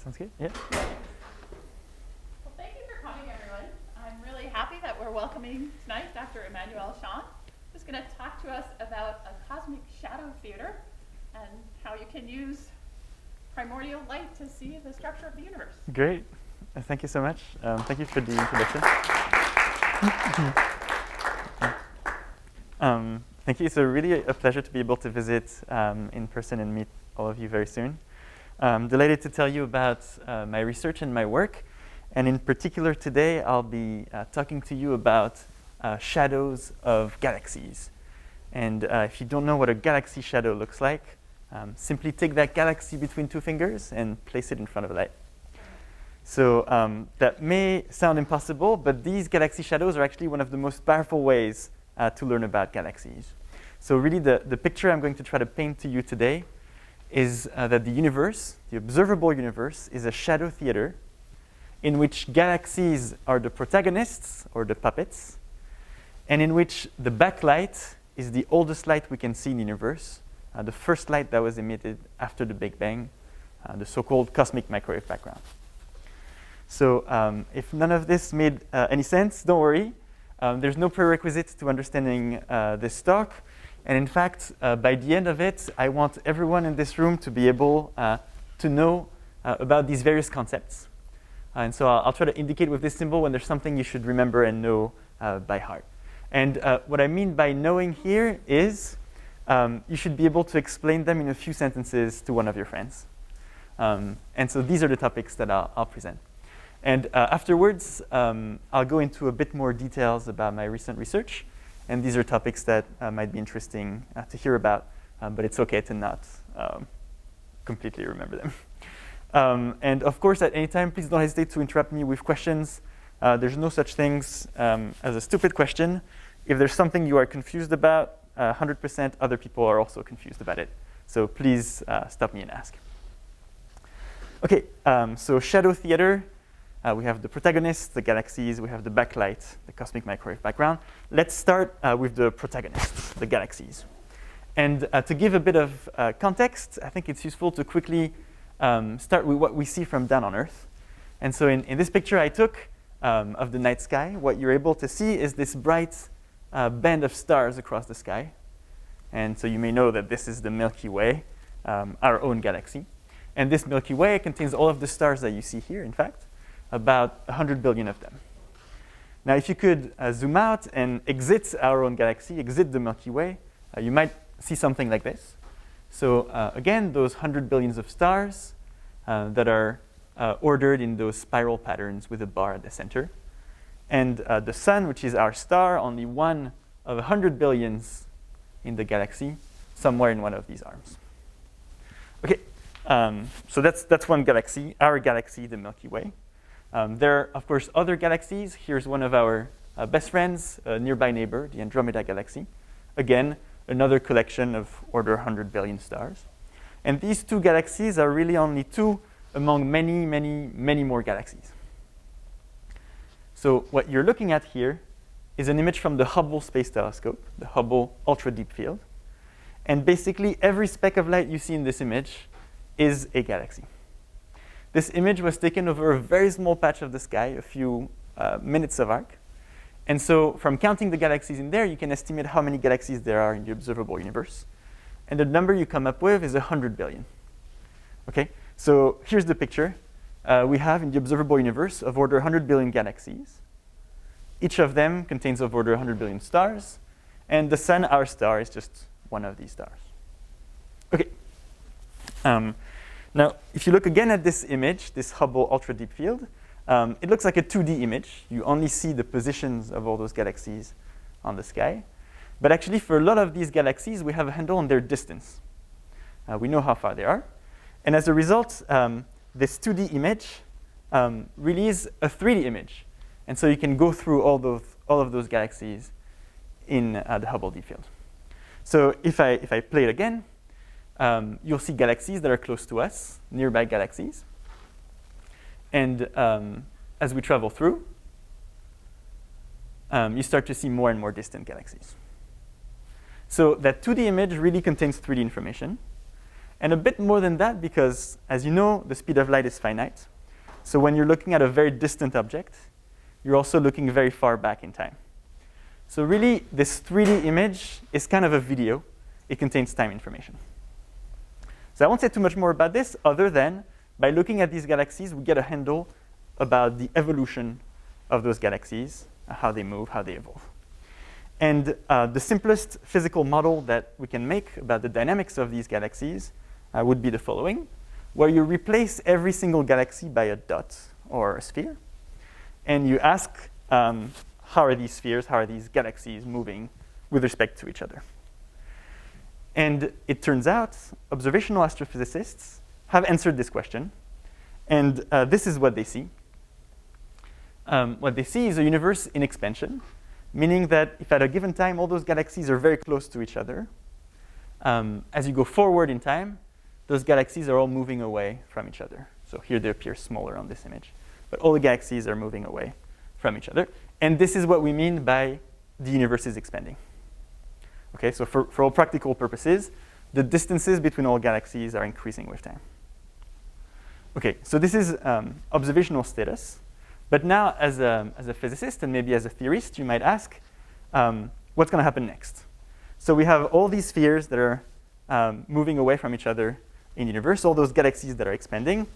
Sounds good. Yeah. Well, thank you for coming, everyone. I'm really happy that we're welcoming tonight Dr. Emmanuel Schaan, who's going to talk to us about a cosmic shadow theater and how you can use primordial light to see the structure of the universe. Great. Thank you so much. Thank you for the introduction. Thank you. It's really a pleasure to be able to visit in person and meet all of you very soon. I'm delighted to tell you about my research and my work. And in particular today, I'll be talking to you about shadows of galaxies. And if you don't know what a galaxy shadow looks like, simply take that galaxy between two fingers and place it in front of light. So that may sound impossible, but these galaxy shadows are actually one of the most powerful ways to learn about galaxies. So really the picture I'm going to try to paint to you today is that the universe, the observable universe, is a shadow theater in which galaxies are the protagonists or the puppets, and in which the backlight is the oldest light we can see in the universe, the first light that was emitted after the Big Bang, the so-called cosmic microwave background. So if none of this made any sense, don't worry. There's no prerequisite to understanding this talk. And in fact, by the end of it, I want everyone in this room to be able to know about these various concepts. And so I'll try to indicate with this symbol when there's something you should remember and know by heart. And what I mean by knowing here is you should be able to explain them in a few sentences to one of your friends. And so these are the topics that I'll present. And afterwards, I'll go into a bit more details about my recent research. And these are topics that might be interesting to hear about, but it's OK to not completely remember them. And of course, at any time, please don't hesitate to interrupt me with questions. There's no such things as a stupid question. If there's something you are confused about, 100% other people are also confused about it. So please stop me and ask. OK, so shadow theater. We have the protagonists, the galaxies. We have the backlight, the cosmic microwave background. Let's start with the protagonists, the galaxies. And to give a bit of context, I think it's useful to quickly start with what we see from down on Earth. And so in this picture I took of the night sky, what you're able to see is this bright band of stars across the sky. And so you may know that this is the Milky Way, our own galaxy. And this Milky Way contains all of the stars that you see here, in fact. About 100 billion of them. Now, if you could zoom out and exit our own galaxy, exit the Milky Way, you might see something like this. So again, those 100 billions of stars that are ordered in those spiral patterns with a bar at the center. And the sun, which is our star, only one of 100 billions in the galaxy, somewhere in one of these arms. OK, so that's one galaxy, our galaxy, the Milky Way. There are, of course, other galaxies. Here's one of our best friends, a nearby neighbor, the Andromeda Galaxy. Again, another collection of order 100 billion stars. And these two galaxies are really only two among many, many, many more galaxies. So what you're looking at here is an image from the Hubble Space Telescope, the Hubble Ultra Deep Field. And basically, every speck of light you see in this image is a galaxy. This image was taken over a very small patch of the sky, a few minutes of arc. And so from counting the galaxies in there, you can estimate how many galaxies there are in the observable universe. And the number you come up with is 100 billion. OK, so here's the picture. We have in the observable universe of order 100 billion galaxies. Each of them contains of order 100 billion stars. And the sun, our star, is just one of these stars. OK. Now, if you look again at this image, this Hubble Ultra Deep Field, it looks like a 2D image. You only see the positions of all those galaxies on the sky. But actually, for a lot of these galaxies, we have a handle on their distance. We know how far they are. And as a result, this 2D image really is a 3D image. And so you can go through all of those galaxies in the Hubble Deep Field. So if I play it again, you'll see galaxies that are close to us, nearby galaxies. And as we travel through, you start to see more and more distant galaxies. So that 2D image really contains 3D information. And a bit more than that because, as you know, the speed of light is finite. So when you're looking at a very distant object, you're also looking very far back in time. So really, this 3D image is kind of a video. It contains time information. So I won't say too much more about this, other than by looking at these galaxies, we get a handle about the evolution of those galaxies, how they move, how they evolve. And the simplest physical model that we can make about the dynamics of these galaxies would be the following, where you replace every single galaxy by a dot or a sphere. And you ask, how are these spheres, how are these galaxies moving with respect to each other? And it turns out observational astrophysicists have answered this question. And this is what they see. What they see is a universe in expansion, meaning that if at a given time all those galaxies are very close to each other, as you go forward in time, those galaxies are all moving away from each other. So here they appear smaller on this image. But all the galaxies are moving away from each other. And this is what we mean by the universe is expanding. Okay, so for all practical purposes, the distances between all galaxies are increasing with time. Okay, so this is observational status. But now, as a physicist and maybe as a theorist, you might ask, what's going to happen next? So we have all these spheres that are moving away from each other in the universe, all those galaxies that are expanding.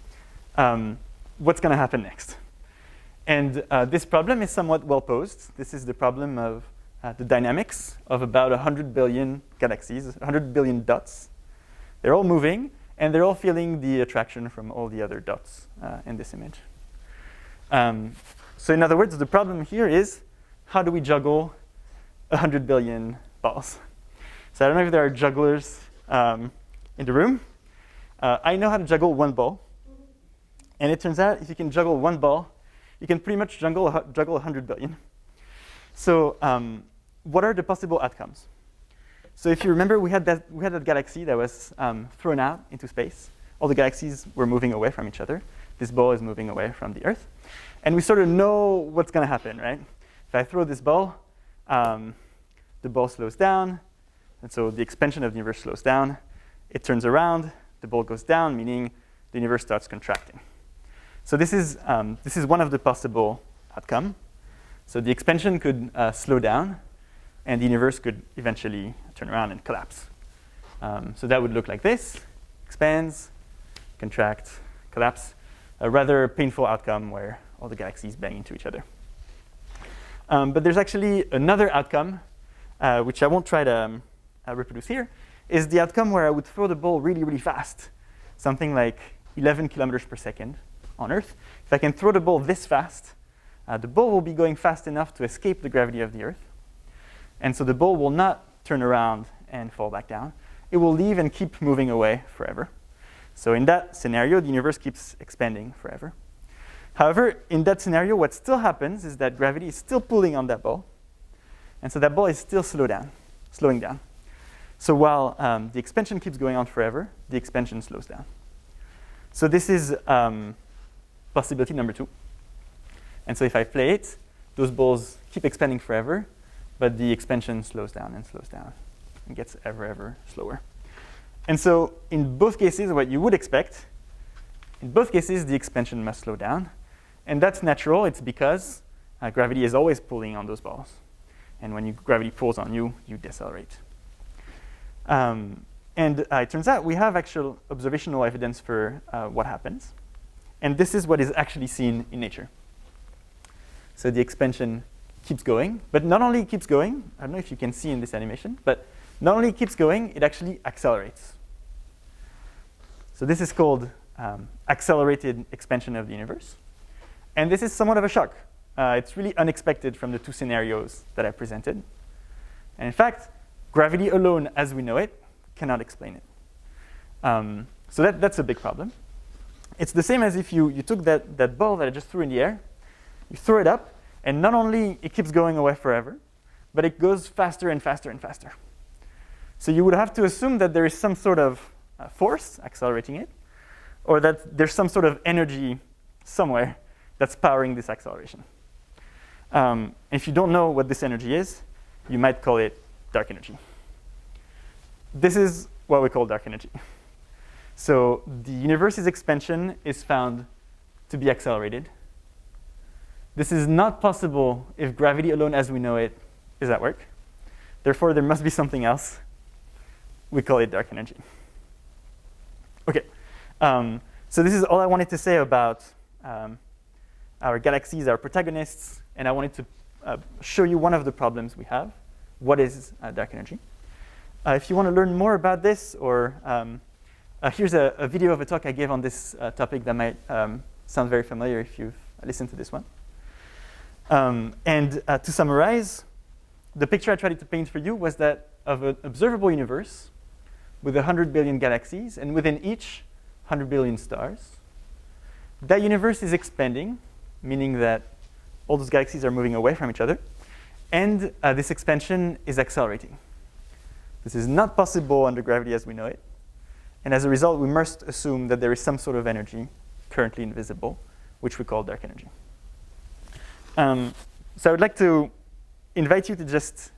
What's going to happen next? And this problem is somewhat well posed. This is the problem of the dynamics of about 100 billion galaxies, 100 billion dots. They're all moving, and they're all feeling the attraction from all the other dots in this image. So in other words, the problem here is, how do we juggle 100 billion balls? So I don't know if there are jugglers in the room. I know how to juggle one ball. And it turns out if you can juggle one ball, you can pretty much juggle 100 billion. So what are the possible outcomes? So if you remember, we had that galaxy that was thrown out into space. All the galaxies were moving away from each other. This ball is moving away from the Earth. And we sort of know what's going to happen, right? If I throw this ball, the ball slows down. And so the expansion of the universe slows down. It turns around. The ball goes down, meaning the universe starts contracting. So this is one of the possible outcomes. So the expansion could slow down, and the universe could eventually turn around and collapse. So that would look like this: expands, contract, collapse. A rather painful outcome where all the galaxies bang into each other. But there's actually another outcome, which I won't try to reproduce here, is the outcome where I would throw the ball really, really fast, something like 11 kilometers per second on Earth. If I can throw the ball this fast, the ball will be going fast enough to escape the gravity of the Earth. And so the ball will not turn around and fall back down. It will leave and keep moving away forever. So in that scenario, the universe keeps expanding forever. However, in that scenario, what still happens is that gravity is still pulling on that ball. And so that ball is still slowing down. So while the expansion keeps going on forever, the expansion slows down. So this is possibility number 2. And so if I play it, those balls keep expanding forever, but the expansion slows down and gets ever slower. And so in both cases, what you would expect, in both cases, the expansion must slow down. And that's natural. It's because gravity is always pulling on those balls. And when gravity pulls on you, you decelerate. And it turns out we have actual observational evidence for what happens. And this is what is actually seen in nature. So the expansion keeps going. But not only it keeps going, I don't know if you can see in this animation, but not only it keeps going, it actually accelerates. So this is called accelerated expansion of the universe. And this is somewhat of a shock. It's really unexpected from the 2 scenarios that I presented. And in fact, gravity alone, as we know it, cannot explain it. So that's a big problem. It's the same as if you took that ball that I just threw in the air, you throw it up, and not only it keeps going away forever, but it goes faster and faster and faster. So you would have to assume that there is some sort of force accelerating it, or that there's some sort of energy somewhere that's powering this acceleration. If you don't know what this energy is, you might call it dark energy. This is what we call dark energy. So the universe's expansion is found to be accelerated. This is not possible if gravity alone as we know it is at work. Therefore, there must be something else. We call it dark energy. OK. So this is all I wanted to say about our galaxies, our protagonists. And I wanted to show you one of the problems we have. What is dark energy? If you want to learn more about this, or here's a video of a talk I gave on this topic that might sound very familiar if you've listened to this one. And to summarize, the picture I tried to paint for you was that of an observable universe with 100 billion galaxies, and within each, 100 billion stars. That universe is expanding, meaning that all those galaxies are moving away from each other. And this expansion is accelerating. This is not possible under gravity as we know it. And as a result, we must assume that there is some sort of energy currently invisible, which we call dark energy. So I would like to invite you to just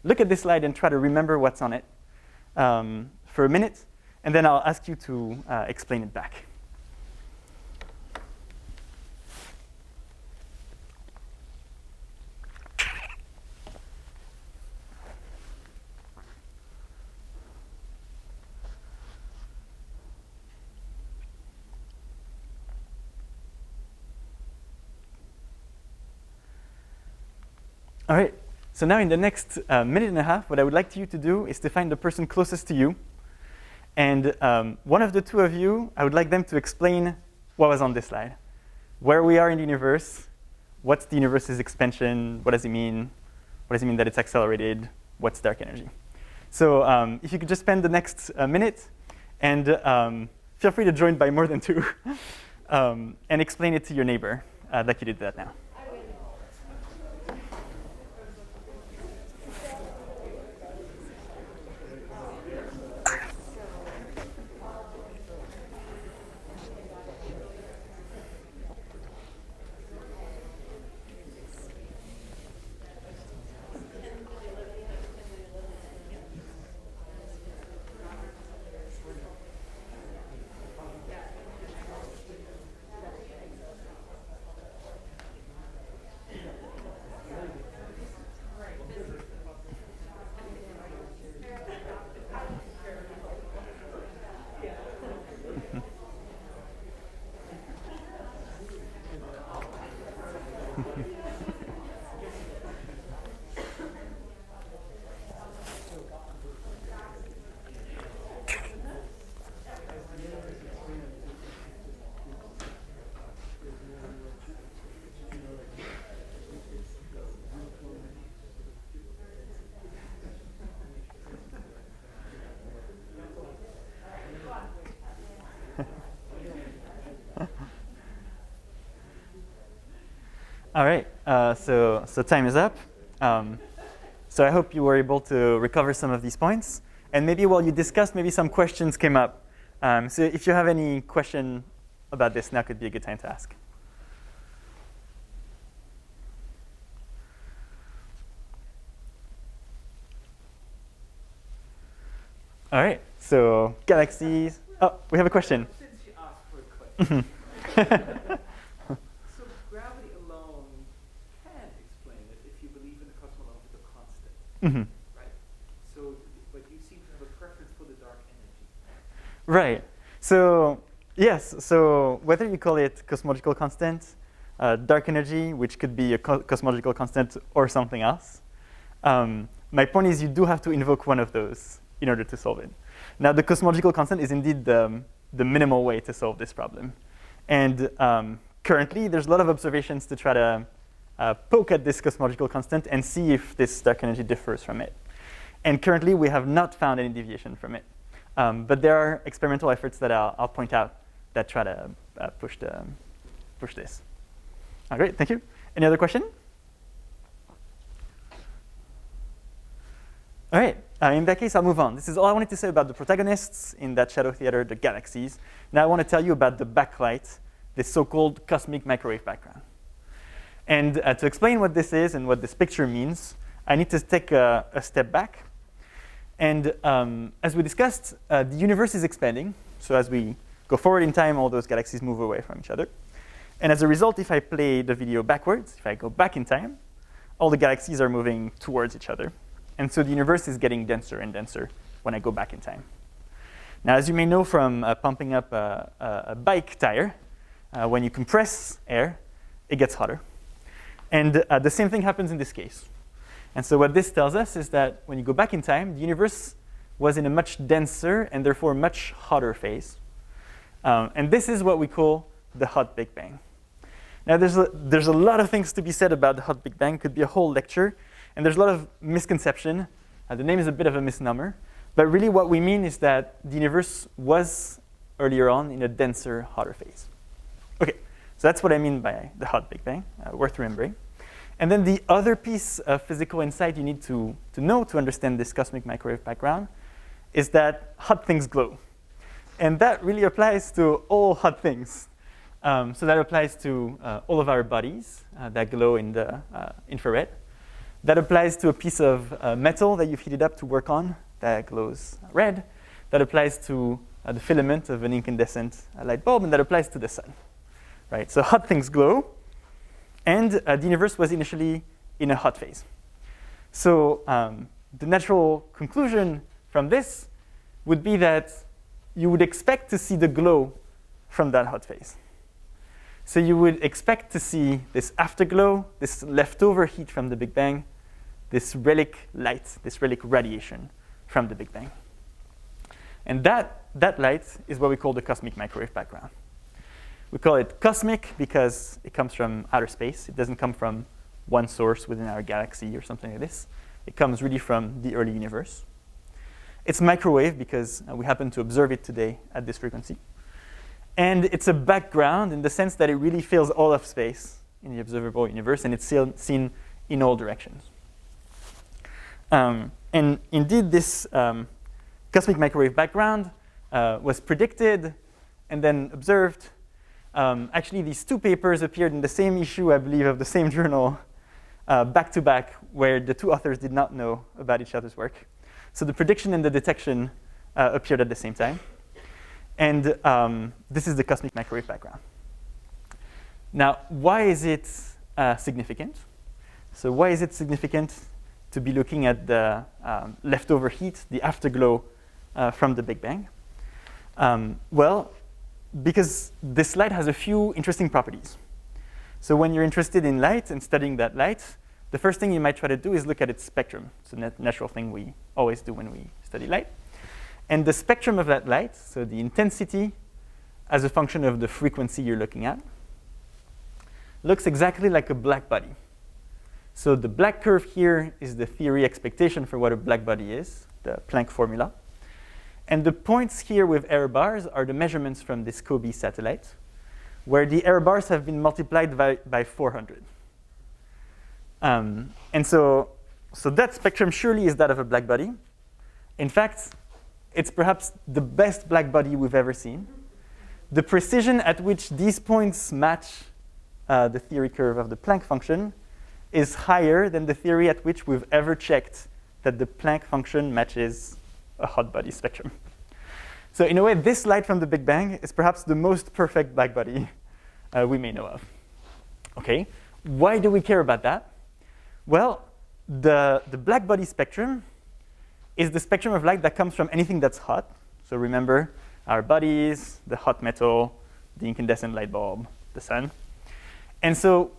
look at this slide and try to remember what's on it for a minute. And then I'll ask you to explain it back. All right, so now in the next minute and a half, what I would like you to do is to find the person closest to you. And one of the two of you, I would like them to explain what was on this slide. Where we are in the universe, what's the universe's expansion, what does it mean? What does it mean that it's accelerated? What's dark energy? So if you could just spend the next minute, and feel free to join by more than two, and explain it to your neighbor like you did that now. All right, so time is up. So I hope you were able to recover some of these points. And maybe while you discussed, maybe some questions came up. So if you have any question about this, now could be a good time to ask. All right, so galaxies. Oh, we have a question. Since you asked for a question. So gravity alone can explain it if you believe in a cosmological constant, right? So, but you seem to have a preference for the dark energy. Right. So yes. So whether you call it cosmological constant, dark energy, which could be a cosmological constant or something else, my point is you do have to invoke one of those in order to solve it. Now, the cosmological constant is indeed the minimal way to solve this problem. And currently, there's a lot of observations to try to poke at this cosmological constant and see if this dark energy differs from it. And currently, we have not found any deviation from it. But there are experimental efforts that I'll point out that try to push this. Great, thank you. Any other question? All right, in that case, I'll move on. This is all I wanted to say about the protagonists in that shadow theater, the galaxies. Now I want to tell you about the backlight, this so-called cosmic microwave background. And to explain what this is and what this picture means, I need to take a step back. And as we discussed, the universe is expanding. So as we go forward in time, all those galaxies move away from each other. And as a result, if I play the video backwards, if I go back in time, all the galaxies are moving towards each other. And so the universe is getting denser and denser when I go back in time. Now, as you may know from pumping up a bike tire, when you compress air, it gets hotter. And the same thing happens in this case. And so what this tells us is that when you go back in time, the universe was in a much denser and therefore much hotter phase. And this is what we call the hot Big Bang. Now, there's a lot of things to be said about the hot Big Bang. It could be a whole lecture. And there's a lot of misconception. The name is a bit of a misnomer. But really what we mean is that the universe was earlier on in a denser, hotter phase. OK, so that's what I mean by the hot Big Bang, worth remembering. And then the other piece of physical insight you need to know to understand this cosmic microwave background is that hot things glow. And that really applies to all hot things. So that applies to all of our bodies that glow in the infrared. That applies to a piece of metal that you've heated up to work on that glows red. That applies to the filament of an incandescent light bulb, and that applies to the sun. Right? So hot things glow, and the universe was initially in a hot phase. So the natural conclusion from this would be that you would expect to see the glow from that hot phase. So you would expect to see this afterglow, this leftover heat from the Big Bang, this relic light, this relic radiation from the Big Bang. And that light is what we call the cosmic microwave background. We call it cosmic because it comes from outer space. It doesn't come from one source within our galaxy or something like this. It comes really from the early universe. It's microwave because we happen to observe it today at this frequency. And it's a background in the sense that it really fills all of space in the observable universe, and it's seen in all directions. And indeed, this cosmic microwave background was predicted and then observed. Actually, these two papers appeared in the same issue, I believe, of the same journal, back to back, where the two authors did not know about each other's work. So the prediction and the detection appeared at the same time. And this is the cosmic microwave background. Now, why is it significant? So why is it significant to be looking at the leftover heat, the afterglow from the Big Bang? Well, because this light has a few interesting properties. So when you're interested in light and studying that light, the first thing you might try to do is look at its spectrum. It's a natural thing we always do when we study light. And the spectrum of that light, so the intensity as a function of the frequency you're looking at, looks exactly like a black body. So the black curve here is the theory expectation for what a black body is, the Planck formula. And the points here with error bars are the measurements from this COBE satellite, where the error bars have been multiplied by 400. And so that spectrum surely is that of a black body. In fact, it's perhaps the best black body we've ever seen. The precision at which these points match the theory curve of the Planck function is higher than the theory at which we've ever checked that the Planck function matches a hot body spectrum. So in a way, this light from the Big Bang is perhaps the most perfect black body we may know of. OK, why do we care about that? Well, the black body spectrum is the spectrum of light that comes from anything that's hot. So remember, our bodies, the hot metal, the incandescent light bulb, the sun. And so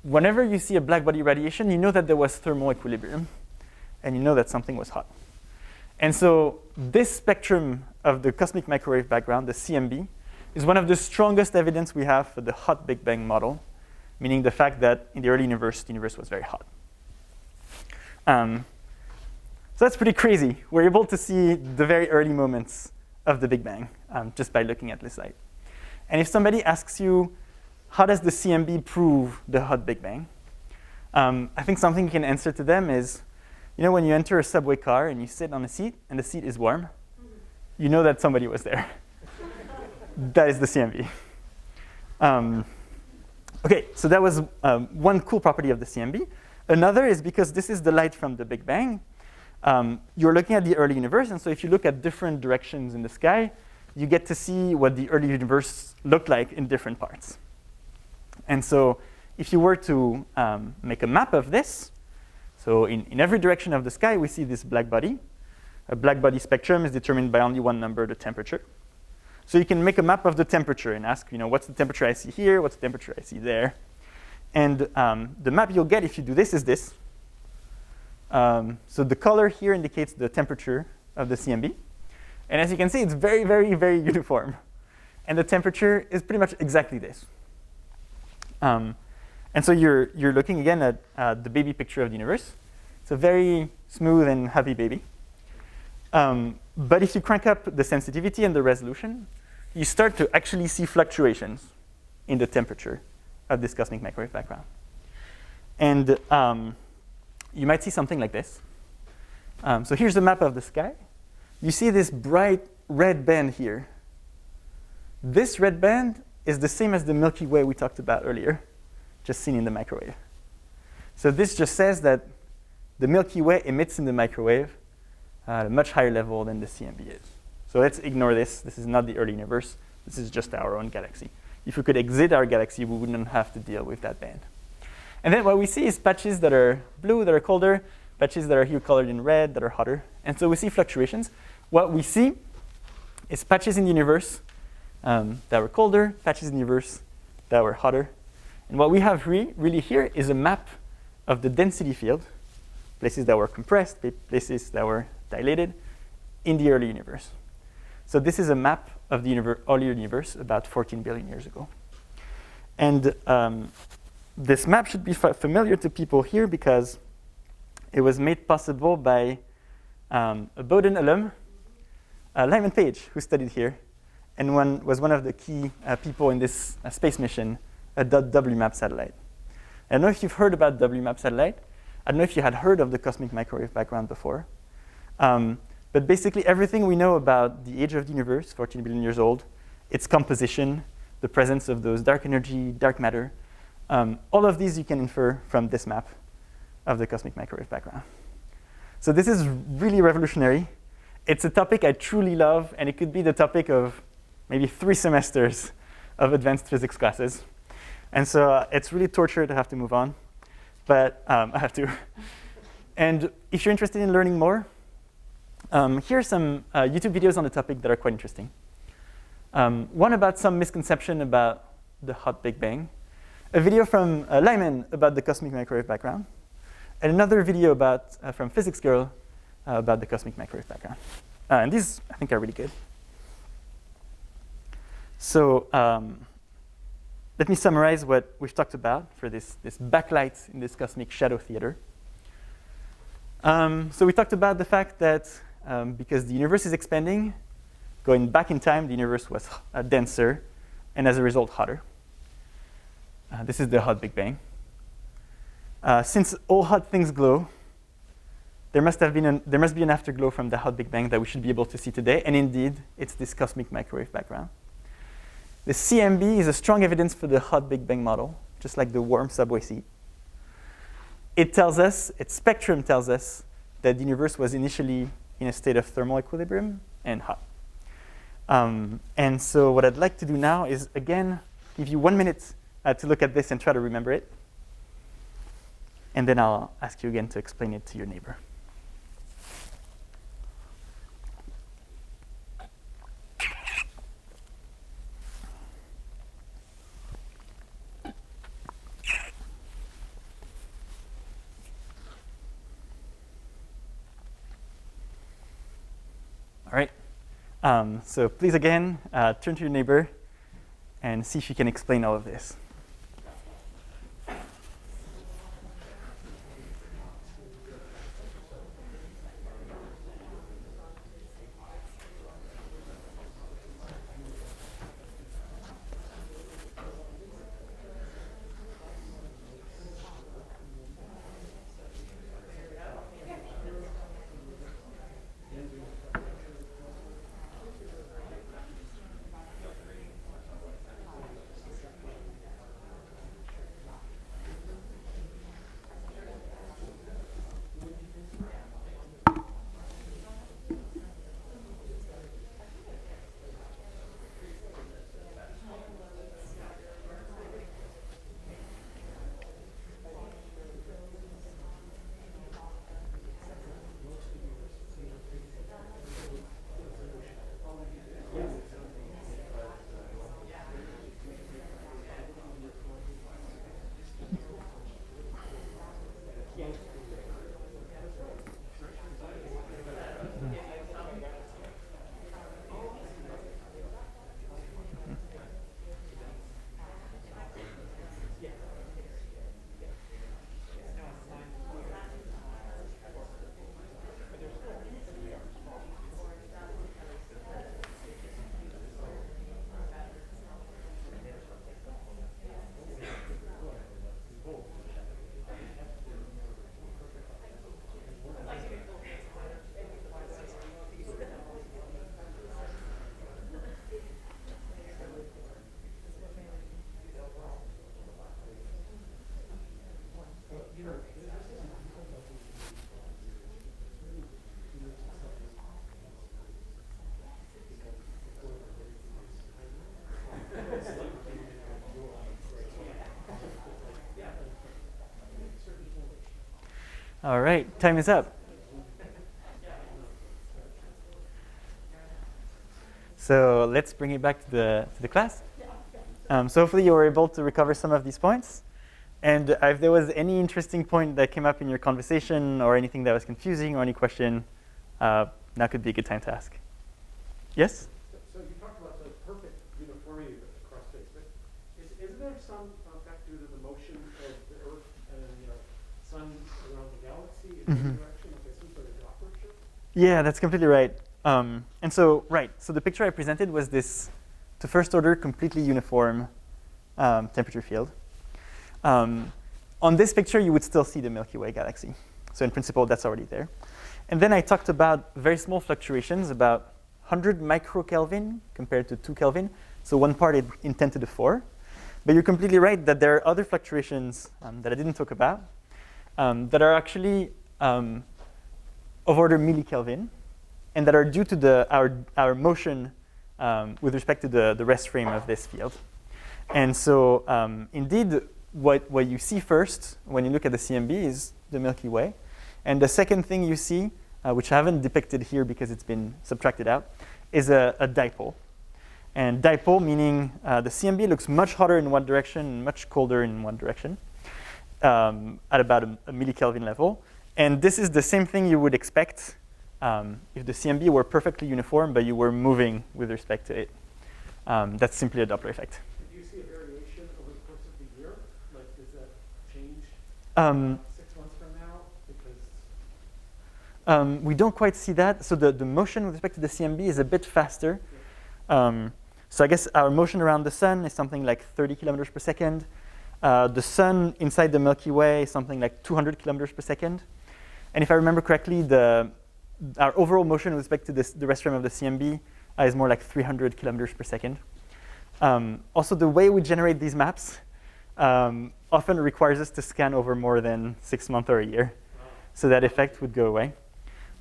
whenever you see a black body radiation, you know that there was thermal equilibrium, and you know that something was hot. And so this spectrum of the cosmic microwave background, the CMB, is one of the strongest evidence we have for the hot Big Bang model, meaning the fact that in the early universe, the universe was very hot. So that's pretty crazy. We're able to see the very early moments of the Big Bang just by looking at this light. And if somebody asks you, how does the CMB prove the hot Big Bang? I think something you can answer to them is, you know, when you enter a subway car and you sit on a seat and the seat is warm, you know that somebody was there. That is the CMB. OK, so that was one cool property of the CMB. Another is because this is the light from the Big Bang. You're looking at the early universe, and so if you look at different directions in the sky, you get to see what the early universe looked like in different parts. And so if you were to make a map of this, so in every direction of the sky, we see this black body. A black body spectrum is determined by only one number, the temperature. So you can make a map of the temperature and ask, what's the temperature I see here? What's the temperature I see there? And the map you'll get if you do this is this. So the color here indicates the temperature of the CMB. And as you can see, it's very, very, very uniform. And the temperature is pretty much exactly this. And so you're looking again at the baby picture of the universe. It's a very smooth and happy baby. But if you crank up the sensitivity and the resolution, you start to actually see fluctuations in the temperature of this cosmic microwave background. And you might see something like this. So here's the map of the sky. You see this bright red band here. This red band is the same as the Milky Way we talked about earlier, just seen in the microwave. So this just says that the Milky Way emits in the microwave at a much higher level than the CMB is. So let's ignore this. This is not the early universe. This is just our own galaxy. If we could exit our galaxy, we wouldn't have to deal with that band. And then what we see is patches that are blue, that are colder, patches that are here colored in red, that are hotter. And so we see fluctuations. What we see is patches in the universe that were colder, patches in the universe that were hotter. And what we have really here is a map of the density field, places that were compressed, places that were dilated in the early universe. So this is a map of the earlier universe about 14 billion years ago. And this map should be familiar to people here because it was made possible by a Bowdoin alum, Lyman Page, who studied here, and was one of the key people in this space mission, a WMAP satellite. I don't know if you've heard about WMAP satellite. I don't know if you had heard of the cosmic microwave background before. But basically, everything we know about the age of the universe, 14 billion years old, its composition, the presence of those dark energy, dark matter, all of these you can infer from this map of the cosmic microwave background. So this is really revolutionary. It's a topic I truly love, and it could be the topic of maybe 3 semesters of advanced physics classes. And so it's really torture to have to move on, but I have to. And if you're interested in learning more, here are some YouTube videos on the topic that are quite interesting. One about some misconception about the hot Big Bang, a video from Lyman about the cosmic microwave background, and another video from Physics Girl about the cosmic microwave background. And these, I think, are really good. So let me summarize what we've talked about for this backlight in this cosmic shadow theater. So we talked about the fact that because the universe is expanding, going back in time, the universe was denser, and as a result, hotter. This is the hot Big Bang. Since all hot things glow, there must be an afterglow from the hot Big Bang that we should be able to see today, and indeed, it's this cosmic microwave background. The CMB is a strong evidence for the hot Big Bang model, just like the warm subway seat. Its spectrum tells us that the universe was initially in a state of thermal equilibrium and hot. And so what I'd like to do now is, again, give you 1 minute to look at this and try to remember it. And then I'll ask you again to explain it to your neighbor. All right. So please, again, turn to your neighbor and see if you can explain all of this. All right, time is up. So let's bring it back to the class. So hopefully you were able to recover some of these points. And if there was any interesting point that came up in your conversation or anything that was confusing or any question, now could be a good time to ask. Yes? So you talked about the perfect uniformity across space, but isn't there some effect due to the motion of the Earth and Sun around the galaxy in one direction, like some sort of droplet shift? Yeah, that's completely right. And so, so the picture I presented was this, to first order, completely uniform temperature field. On this picture, you would still see the Milky Way galaxy. So in principle, that's already there. And then I talked about very small fluctuations, about 100 microkelvin compared to 2 Kelvin. So 1 part in 10 to the 4. But you're completely right that there are other fluctuations that I didn't talk about that are actually of order millikelvin, and that are due to our motion with respect to the rest frame of this field. And so indeed, what you see first when you look at the CMB is the Milky Way. And the second thing you see, which I haven't depicted here because it's been subtracted out, is a dipole. And dipole meaning the CMB looks much hotter in one direction and much colder in one direction at about a millikelvin level. And this is the same thing you would expect if the CMB were perfectly uniform, but you were moving with respect to it. That's simply a Doppler effect. Do you see a variation over the course of the year? Like, does that change 6 months from now? Because we don't quite see that. So the motion with respect to the CMB is a bit faster. So I guess our motion around the sun is something like 30 kilometers per second. The sun inside the Milky Way is something like 200 kilometers per second. And if I remember correctly, our overall motion with respect to the rest frame of the CMB is more like 300 kilometers per second. Also, the way we generate these maps often requires us to scan over more than 6 months or a year. So that effect would go away.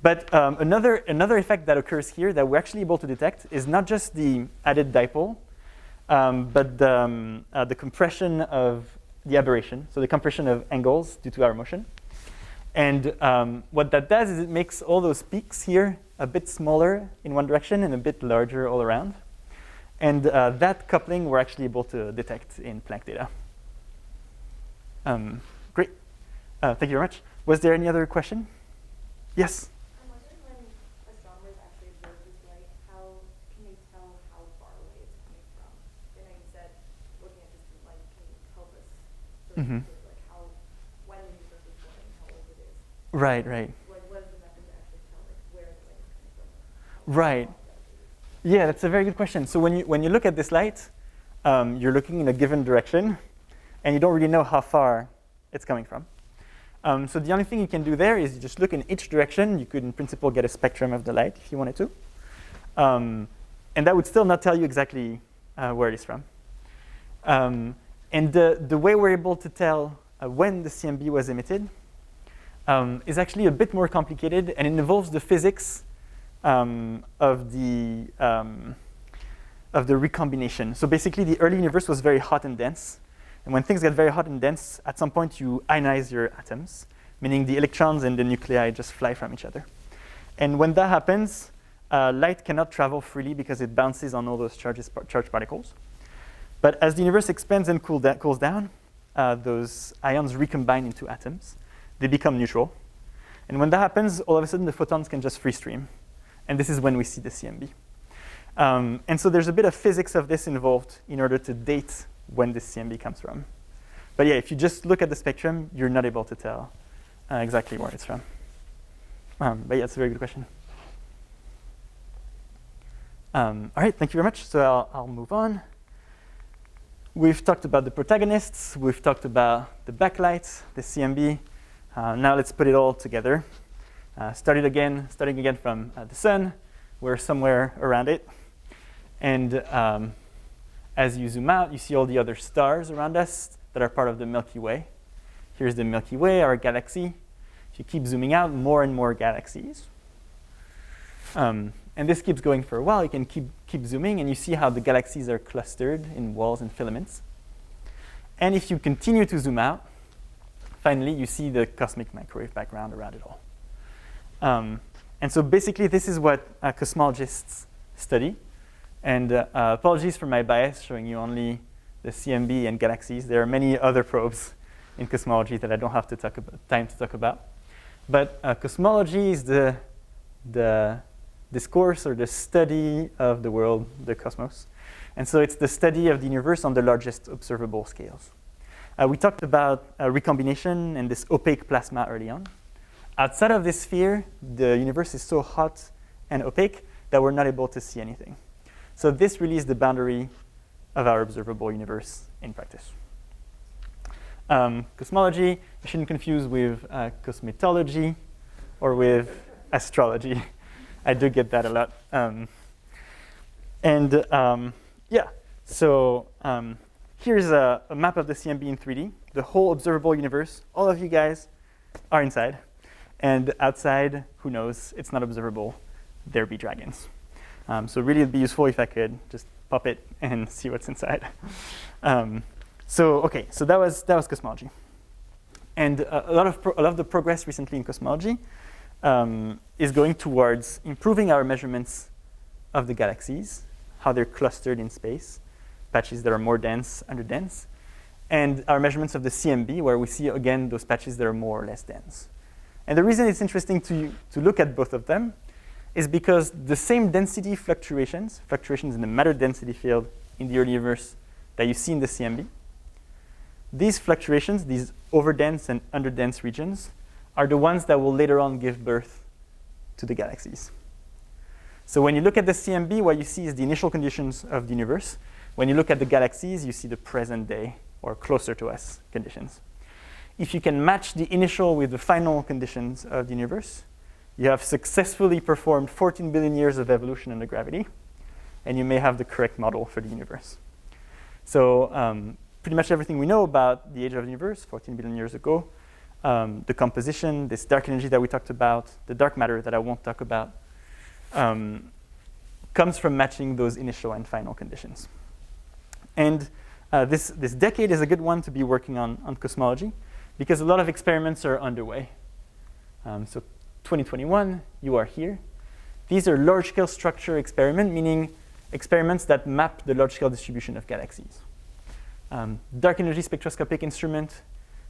But another effect that occurs here that we're actually able to detect is not just the added dipole, but the compression of the aberration, so the compression of angles due to our motion. And what that does is it makes all those peaks here a bit smaller in one direction and a bit larger all around. And that coupling we're actually able to detect in Planck data. Great. Thank you very much. Was there any other question? Yes? I'm wondering when astronomers actually observe this light, how can they tell how far away it's coming from? I know you said looking at distant light can help us sort of like how, when the universe is forming, how old it is. Right, right. Like, what is the method to actually tell like where the light is coming from? Right. Yeah, that's a very good question. So when you look at this light, you're looking in a given direction, and you don't really know how far it's coming from. So the only thing you can do there is you just look in each direction. You could, in principle, get a spectrum of the light if you wanted to. And that would still not tell you exactly where it is from. And the way we're able to tell when the CMB was emitted is actually a bit more complicated, and it involves the physics of the recombination. So basically, the early universe was very hot and dense. And when things get very hot and dense, at some point you ionize your atoms, meaning the electrons and the nuclei just fly from each other. And when that happens, light cannot travel freely because it bounces on all those charged particles. But as the universe expands and cools down, those ions recombine into atoms. They become neutral. And when that happens, all of a sudden the photons can just free stream. And this is when we see the CMB. And so there's a bit of physics of this involved in order to date when this CMB comes from. But yeah, if you just look at the spectrum, you're not able to tell exactly where it's from. But yeah, it's a very good question. All right, thank you very much. So I'll move on. We've talked about the protagonists. We've talked about the backlight, the CMB. Now let's put it all together. Starting again from the sun. We're somewhere around it. And as you zoom out, you see all the other stars around us that are part of the Milky Way. Here's the Milky Way, our galaxy. If you keep zooming out, more and more galaxies. And this keeps going for a while. You can keep zooming, and you see how the galaxies are clustered in walls and filaments. And if you continue to zoom out, finally, you see the cosmic microwave background around it all. And so basically, this is what cosmologists study. And apologies for my bias, showing you only the CMB and galaxies. There are many other probes in cosmology that I don't have time to talk about. But cosmology is the discourse or the study of the world, the cosmos. And so it's the study of the universe on the largest observable scales. We talked about recombination and this opaque plasma early on. Outside of this sphere, the universe is so hot and opaque that we're not able to see anything. So this really is the boundary of our observable universe in practice. Cosmology, you shouldn't confuse with cosmetology or with astrology. I do get that a lot. Yeah, so here's a map of the CMB in 3D, the whole observable universe. All of you guys are inside. And outside, who knows, it's not observable. There be dragons. So really it'd be useful if I could just pop it and see what's inside. So that was cosmology. And a lot of the progress recently in cosmology is going towards improving our measurements of the galaxies, how they're clustered in space, patches that are more dense, underdense, and our measurements of the CMB, where we see, again, those patches that are more or less dense. And the reason it's interesting to look at both of them is because the same density fluctuations in the matter density field in the early universe that you see in the CMB, these fluctuations, these overdense and underdense regions, are the ones that will later on give birth to the galaxies. So when you look at the CMB, what you see is the initial conditions of the universe. When you look at the galaxies, you see the present day, or closer to us, conditions. If you can match the initial with the final conditions of the universe, you have successfully performed 14 billion years of evolution under gravity, and you may have the correct model for the universe. So pretty much everything we know about the age of the universe, 14 billion years ago, the composition, this dark energy that we talked about, the dark matter that I won't talk about, comes from matching those initial and final conditions. And this decade is a good one to be working on cosmology, because a lot of experiments are underway. So 2021, you are here. These are large-scale structure experiments, meaning experiments that map the large-scale distribution of galaxies. Dark energy spectroscopic instrument,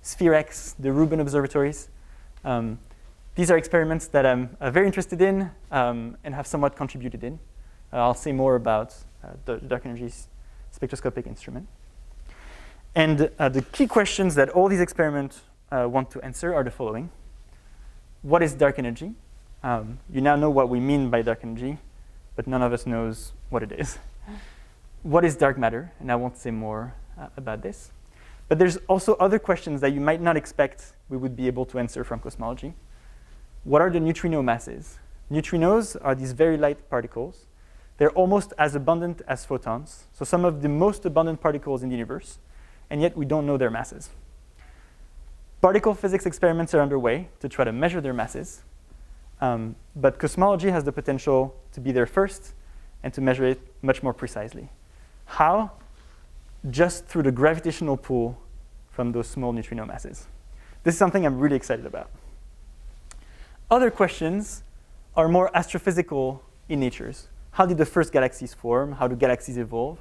SphereX, the Rubin observatories. These are experiments that I'm very interested in and have somewhat contributed in. I'll say more about the dark energy spectroscopic instrument. And the key questions that all these experiments want to answer are the following. What is dark energy? You now know what we mean by dark energy, but none of us knows what it is. What is dark matter? And I won't say more about this. But there's also other questions that you might not expect we would be able to answer from cosmology. What are the neutrino masses? Neutrinos are these very light particles. They're almost as abundant as photons, so some of the most abundant particles in the universe, and yet we don't know their masses. Particle physics experiments are underway to try to measure their masses, but cosmology has the potential to be there first and to measure it much more precisely. How? Just through the gravitational pull from those small neutrino masses. This is something I'm really excited about. Other questions are more astrophysical in nature. How did the first galaxies form? How do galaxies evolve?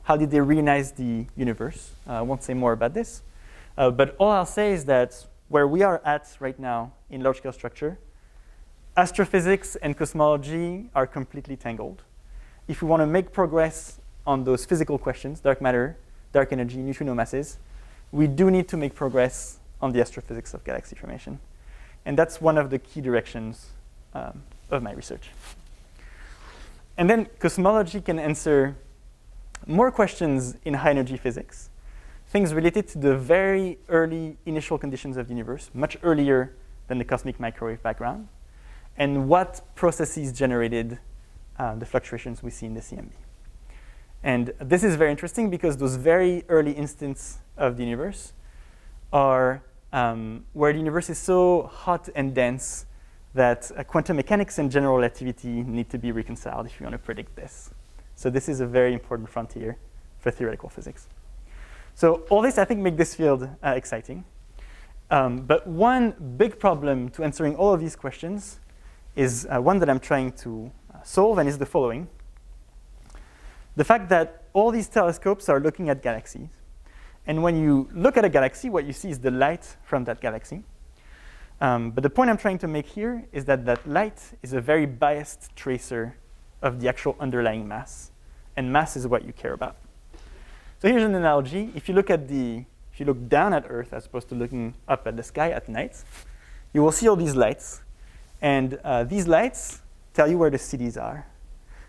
How did they reorganize the universe? I won't say more about this. But all I'll say is that where we are at right now in large-scale structure, astrophysics and cosmology are completely tangled. If we want to make progress on those physical questions, dark matter, dark energy, neutrino masses, we do need to make progress on the astrophysics of galaxy formation. And that's one of the key directions of my research. And then cosmology can answer more questions in high-energy physics, things related to the very early initial conditions of the universe, much earlier than the cosmic microwave background, and what processes generated the fluctuations we see in the CMB. And this is very interesting because those very early instances of the universe are where the universe is so hot and dense that quantum mechanics and general relativity need to be reconciled if you want to predict this. So this is a very important frontier for theoretical physics. So all this, I think, make this field exciting. But one big problem to answering all of these questions is one that I'm trying to solve, and is the following. The fact that all these telescopes are looking at galaxies. And when you look at a galaxy, what you see is the light from that galaxy. But the point I'm trying to make here is that that light is a very biased tracer of the actual underlying mass. And mass is what you care about. So here's an analogy. If you look down at Earth as opposed to looking up at the sky at night, you will see all these lights. And these lights tell you where the cities are.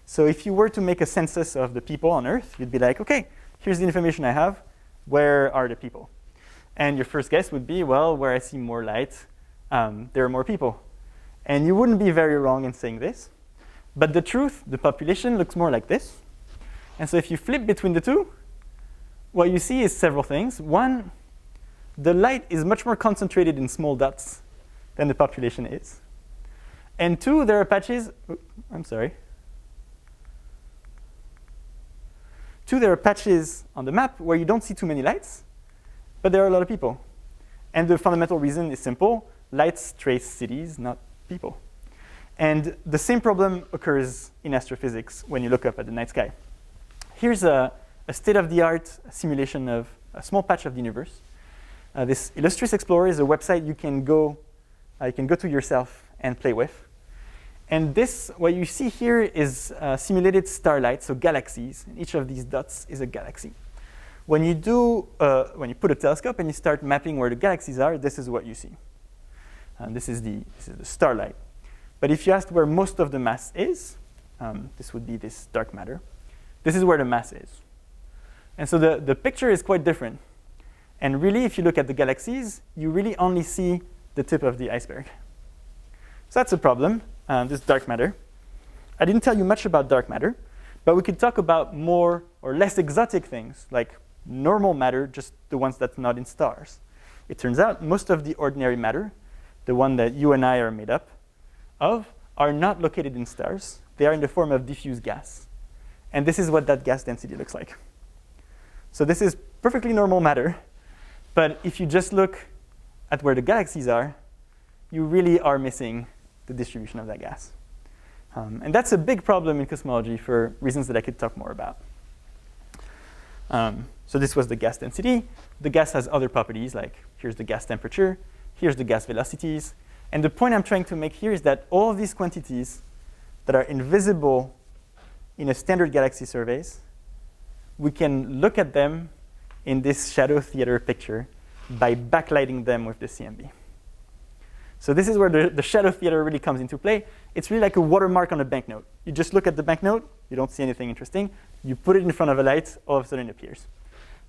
So if you were to make a census of the people on Earth, you'd be like, OK, here's the information I have. Where are the people? And your first guess would be, well, where I see more light, there are more people. And you wouldn't be very wrong in saying this. But the truth, the population looks more like this. And so if you flip between the two, what you see is several things. One, the light is much more concentrated in small dots than the population is. And two, there are patches. There are patches on the map where you don't see too many lights, but there are a lot of people. And the fundamental reason is simple. Lights trace cities, not people. And the same problem occurs in astrophysics when you look up at the night sky. Here's a state-of-the-art simulation of a small patch of the universe. This Illustris Explorer is a website you can go to yourself and play with. And this, what you see here is simulated starlight, so galaxies. And each of these dots is a galaxy. When you put a telescope and you start mapping where the galaxies are, this is what you see. This is the starlight. But if you asked where most of the mass is, this would be this dark matter. This is where the mass is. And so the picture is quite different. And really, if you look at the galaxies, you really only see the tip of the iceberg. So that's a problem, this dark matter. I didn't tell you much about dark matter, but we could talk about more or less exotic things, like normal matter, just the ones that's not in stars. It turns out most of the ordinary matter, the one that you and I are made up of, are not located in stars. They are in the form of diffuse gas. And this is what that gas density looks like. So this is perfectly normal matter. But if you just look at where the galaxies are, you really are missing the distribution of that gas. And that's a big problem in cosmology for reasons that I could talk more about. So this was the gas density. The gas has other properties, like here's the gas temperature, here's the gas velocities. And the point I'm trying to make here is that all of these quantities that are invisible in a standard galaxy surveys, we can look at them in this shadow theater picture by backlighting them with the CMB. So this is where the shadow theater really comes into play. It's really like a watermark on a banknote. You just look at the banknote, you don't see anything interesting. You put it in front of a light, all of a sudden it appears.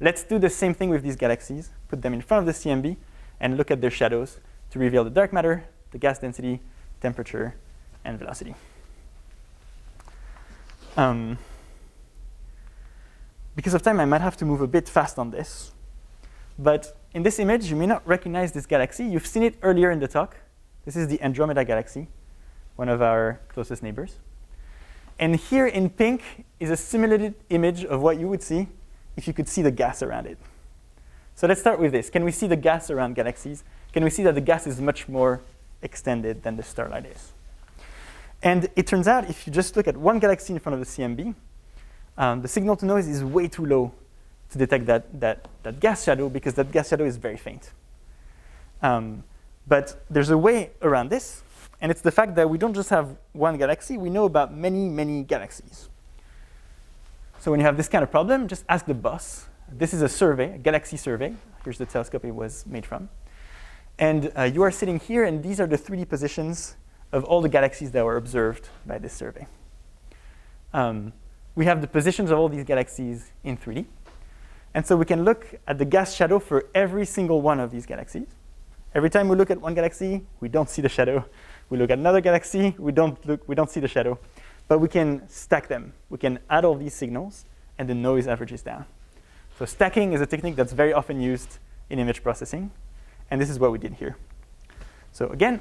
Let's do the same thing with these galaxies. Put them in front of the CMB and look at their shadows to reveal the dark matter, the gas density, temperature, and velocity. Because of time, I might have to move a bit fast on this. But in this image, you may not recognize this galaxy. You've seen it earlier in the talk. This is the Andromeda Galaxy, one of our closest neighbors. And here in pink is a simulated image of what you would see if you could see the gas around it. So let's start with this. Can we see the gas around galaxies? Can we see that the gas is much more extended than the starlight is? And it turns out, if you just look at one galaxy in front of the CMB, the signal to noise is way too low to detect that gas shadow, because that gas shadow is very faint. But there's a way around this, and it's the fact that we don't just have one galaxy, we know about many, many galaxies. So when you have this kind of problem, just ask the boss. This is a survey, a galaxy survey. Here's the telescope it was made from. And you are sitting here, and these are the 3D positions of all the galaxies that were observed by this survey. We have the positions of all these galaxies in 3D. And so we can look at the gas shadow for every single one of these galaxies. Every time we look at one galaxy, we don't see the shadow. We look at another galaxy, we don't see the shadow. But we can stack them. We can add all these signals, and the noise averages down. So stacking is a technique that's very often used in image processing. And this is what we did here. So again,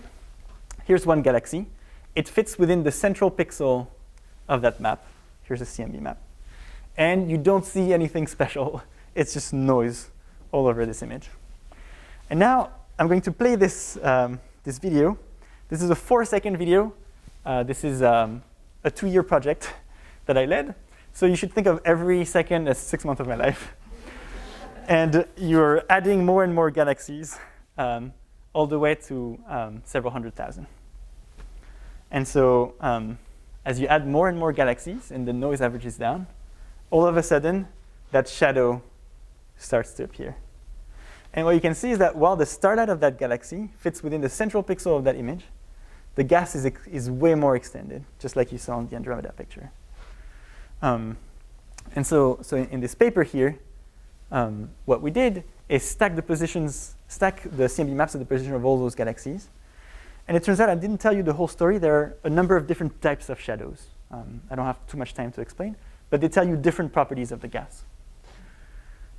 here's one galaxy. It fits within the central pixel of that map. Here's a CMB map. And you don't see anything special. It's just noise all over this image. And now I'm going to play this, this video. This is a 4-second video. This is a 2-year project that I led. So you should think of every second as 6 months of my life. And you're adding more and more galaxies all the way to several 100,000. And so as you add more and more galaxies and the noise averages down, all of a sudden, that shadow starts to appear. And what you can see is that while the starlight of that galaxy fits within the central pixel of that image, the gas is way more extended, just like you saw in the Andromeda picture. And so in this paper here, what we did is stack the CMB maps of the position of all those galaxies. And it turns out I didn't tell you the whole story. There are a number of different types of shadows. I don't have too much time to explain, but they tell you different properties of the gas.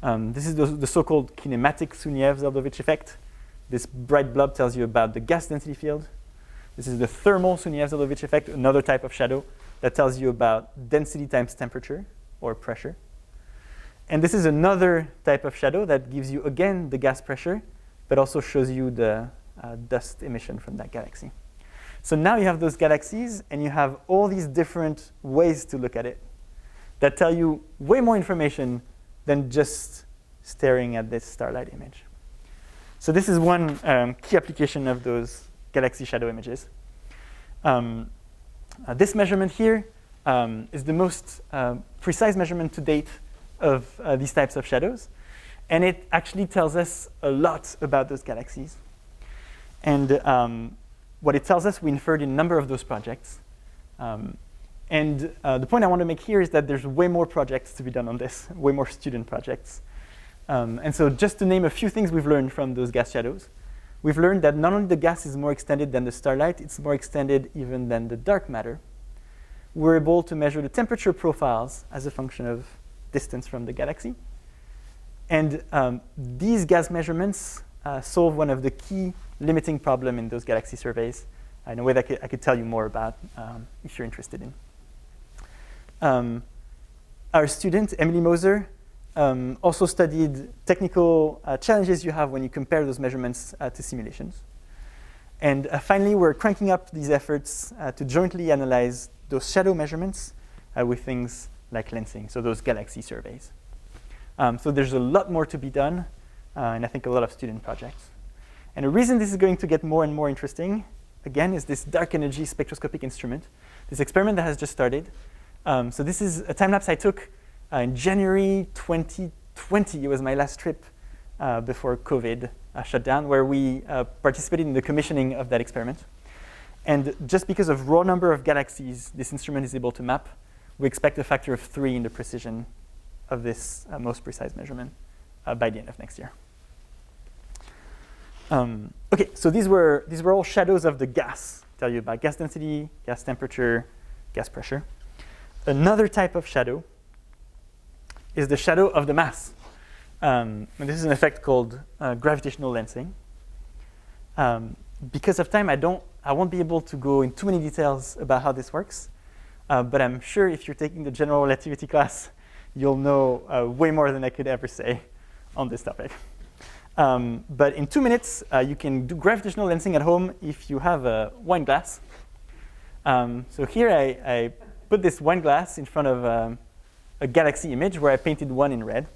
This is the so-called kinematic Sunyaev-Zeldovich effect. This bright blob tells you about the gas density field. This is the thermal Sunyaev-Zeldovich effect, another type of shadow that tells you about density times temperature or pressure. And this is another type of shadow that gives you, again, the gas pressure, but also shows you the dust emission from that galaxy. So now you have those galaxies, and you have all these different ways to look at it that tell you way more information than just staring at this starlight image. So this is one key application of those galaxy shadow images. This measurement here is the most precise measurement to date of these types of shadows. And it actually tells us a lot about those galaxies. And what it tells us, we inferred in a number of those projects. And the point I want to make here is that there's way more projects to be done on this, way more student projects. And so just to name a few things we've learned from those gas shadows, we've learned that not only the gas is more extended than the starlight, it's more extended even than the dark matter. We're able to measure the temperature profiles as a function of distance from the galaxy. And these gas measurements solve one of the key limiting problems in those galaxy surveys in a way that I could tell you more about if you're interested in. Our student, Emily Moser, also studied technical challenges you have when you compare those measurements to simulations. And finally, we're cranking up these efforts to jointly analyze those shadow measurements with things like lensing, so those galaxy surveys. So there's a lot more to be done, and I think a lot of student projects. And the reason this is going to get more and more interesting, again, is this dark energy spectroscopic instrument, this experiment that has just started. So this is a time-lapse I took in January 2020. It was my last trip before COVID shut down, where we participated in the commissioning of that experiment. And just because of raw number of galaxies this instrument is able to map, we expect a factor of 3 in the precision of this most precise measurement by the end of next year. OK, so these were all shadows of the gas. Tell you about gas density, gas temperature, gas pressure. Another type of shadow is the shadow of the mass. And this is an effect called gravitational lensing. Because of time, I won't be able to go in too many details about how this works. But I'm sure if you're taking the general relativity class, you'll know way more than I could ever say on this topic. But in 2 minutes, you can do gravitational lensing at home if you have a wine glass. So here I put this wine glass in front of a galaxy image where I painted one in red.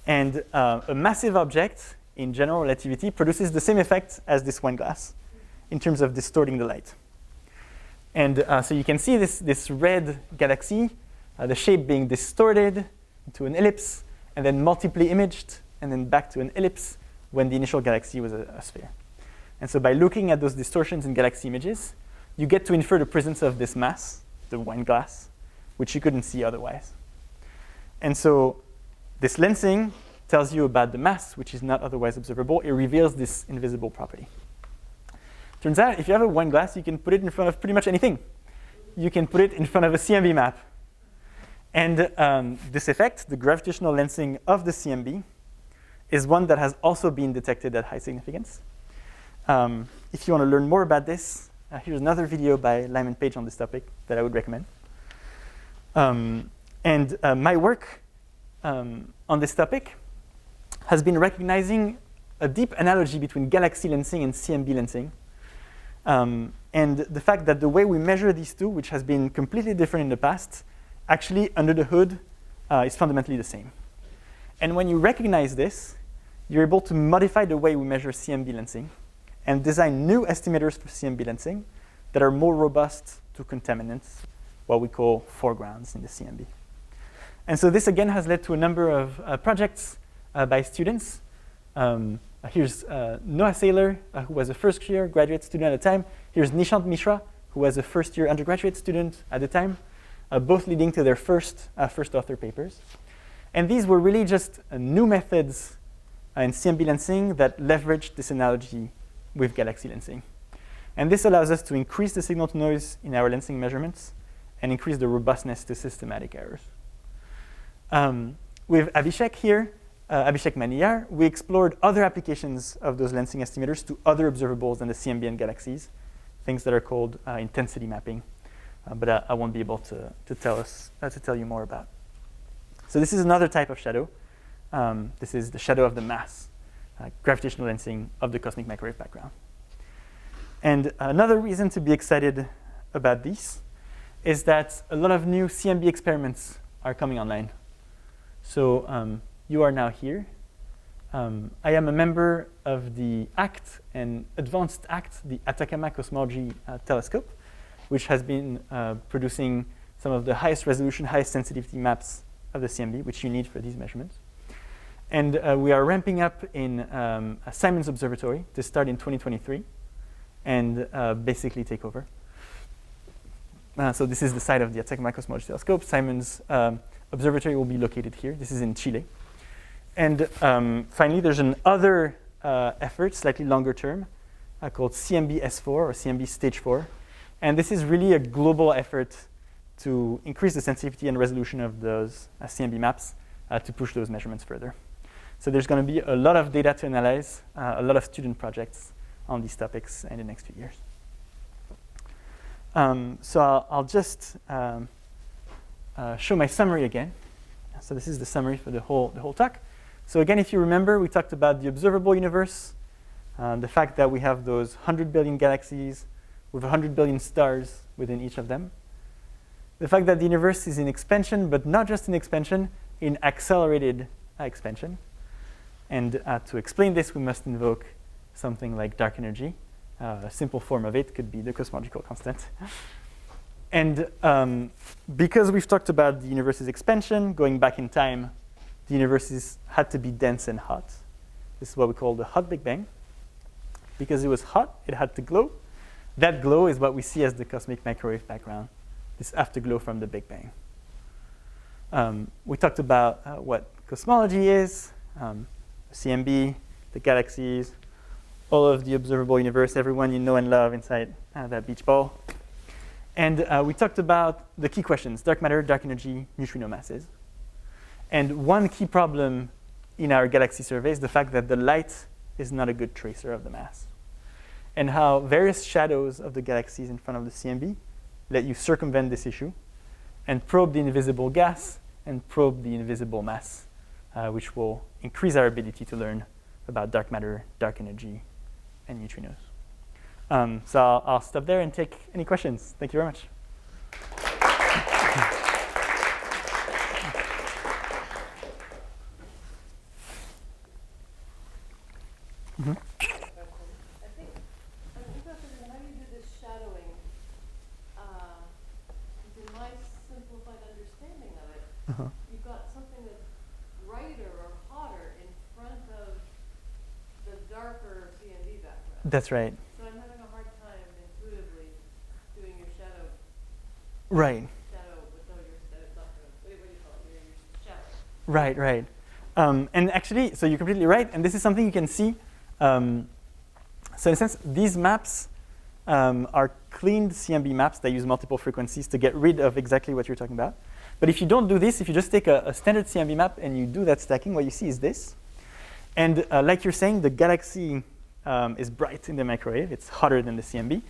And a massive object in general relativity produces the same effect as this wine glass in terms of distorting the light. And so you can see this red galaxy, the shape being distorted into an ellipse, and then multiply imaged, and then back to an ellipse when the initial galaxy was a sphere. And so by looking at those distortions in galaxy images, you get to infer the presence of this mass, the wine glass, which you couldn't see otherwise. And so this lensing tells you about the mass, which is not otherwise observable. It reveals this invisible property. Turns out, if you have a wine glass, you can put it in front of pretty much anything. You can put it in front of a CMB map. And this effect, the gravitational lensing of the CMB, is one that has also been detected at high significance. If you want to learn more about this, here's another video by Lyman Page on this topic that I would recommend. And my work on this topic has been recognizing a deep analogy between galaxy lensing and CMB lensing. And the fact that the way we measure these two, which has been completely different in the past, actually under the hood is fundamentally the same. And when you recognize this, you're able to modify the way we measure CMB lensing and design new estimators for CMB lensing that are more robust to contaminants, what we call foregrounds in the CMB. And so this, again, has led to a number of projects by students. Here's Noah Saylor, who was a first-year graduate student at the time. Here's Nishant Mishra, who was a first-year undergraduate student at the time, both leading to their first author papers. And these were really just new methods in CMB lensing that leveraged this analogy with galaxy lensing. And this allows us to increase the signal-to-noise in our lensing measurements and increase the robustness to systematic errors. With Abhishek here, Abhishek Maniyar, we explored other applications of those lensing estimators to other observables than the CMB and galaxies, things that are called intensity mapping, but I won't be able to tell you more about. So this is another type of shadow. This is the shadow of the mass, gravitational lensing of the cosmic microwave background. And another reason to be excited about these is that a lot of new CMB experiments are coming online. So you are now here. I am a member of the ACT and advanced ACT, the Atacama Cosmology Telescope, which has been producing some of the highest resolution, highest sensitivity maps of the CMB, which you need for these measurements. And we are ramping up in Simon's Observatory to start in 2023 and basically take over. So this is the site of the Atacama Cosmology Telescope. Simon's observatory will be located here. This is in Chile. And finally, there's another effort, slightly longer term, called CMB S4 or CMB Stage 4. And this is really a global effort to increase the sensitivity and resolution of those CMB maps to push those measurements further. So there's going to be a lot of data to analyze, a lot of student projects on these topics in the next few years. So I'll just show my summary again. So this is the summary for the whole talk. So again, if you remember, we talked about the observable universe, the fact that we have those 100 billion galaxies with 100 billion stars within each of them. The fact that the universe is in expansion, but not just in expansion, in accelerated expansion. And to explain this, we must invoke something like dark energy. A simple form of it could be the cosmological constant. And because we've talked about the universe's expansion, going back in time, the universe had to be dense and hot. This is what we call the hot Big Bang. Because it was hot, it had to glow. That glow is what we see as the cosmic microwave background, this afterglow from the Big Bang. We talked about what cosmology is, CMB, the galaxies, all of the observable universe, everyone you know and love inside that beach ball. And we talked about the key questions, dark matter, dark energy, neutrino masses. And one key problem in our galaxy survey is the fact that the light is not a good tracer of the mass. And how various shadows of the galaxies in front of the CMB let you circumvent this issue and probe the invisible gas and probe the invisible mass, which will increase our ability to learn about dark matter, dark energy, and neutrinos. So I'll stop there and take any questions. Thank you very much. Mm-hmm. I think I'm interested in how you do this shadowing. In my simplified understanding of it, you've got something that's brighter or hotter in front of the darker CMB background. That's right. So I'm having a hard time intuitively doing your shadow. Right. Shadow with no your shadow. What do you call it? Your shadow. Right, right. And actually, so you're completely right. And this is something you can see. So in a sense, these maps are cleaned CMB maps that use multiple frequencies to get rid of exactly what you're talking about. But if you don't do this, if you just take a standard CMB map and you do that stacking, what you see is this. And like you're saying, the galaxy is bright in the microwave. It's hotter than the CMB.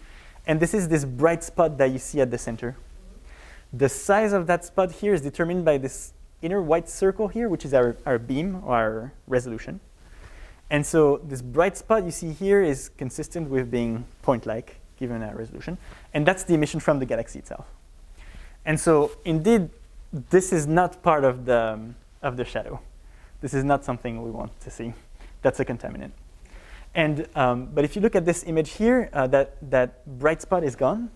And this is this bright spot that you see at the center. The size of that spot here is determined by this inner white circle here, which is our beam or our resolution. And so this bright spot you see here is consistent with being point-like, given our resolution. And that's the emission from the galaxy itself. And so indeed, this is not part of the shadow. This is not something we want to see. That's a contaminant. And but if you look at this image here, that bright spot is gone.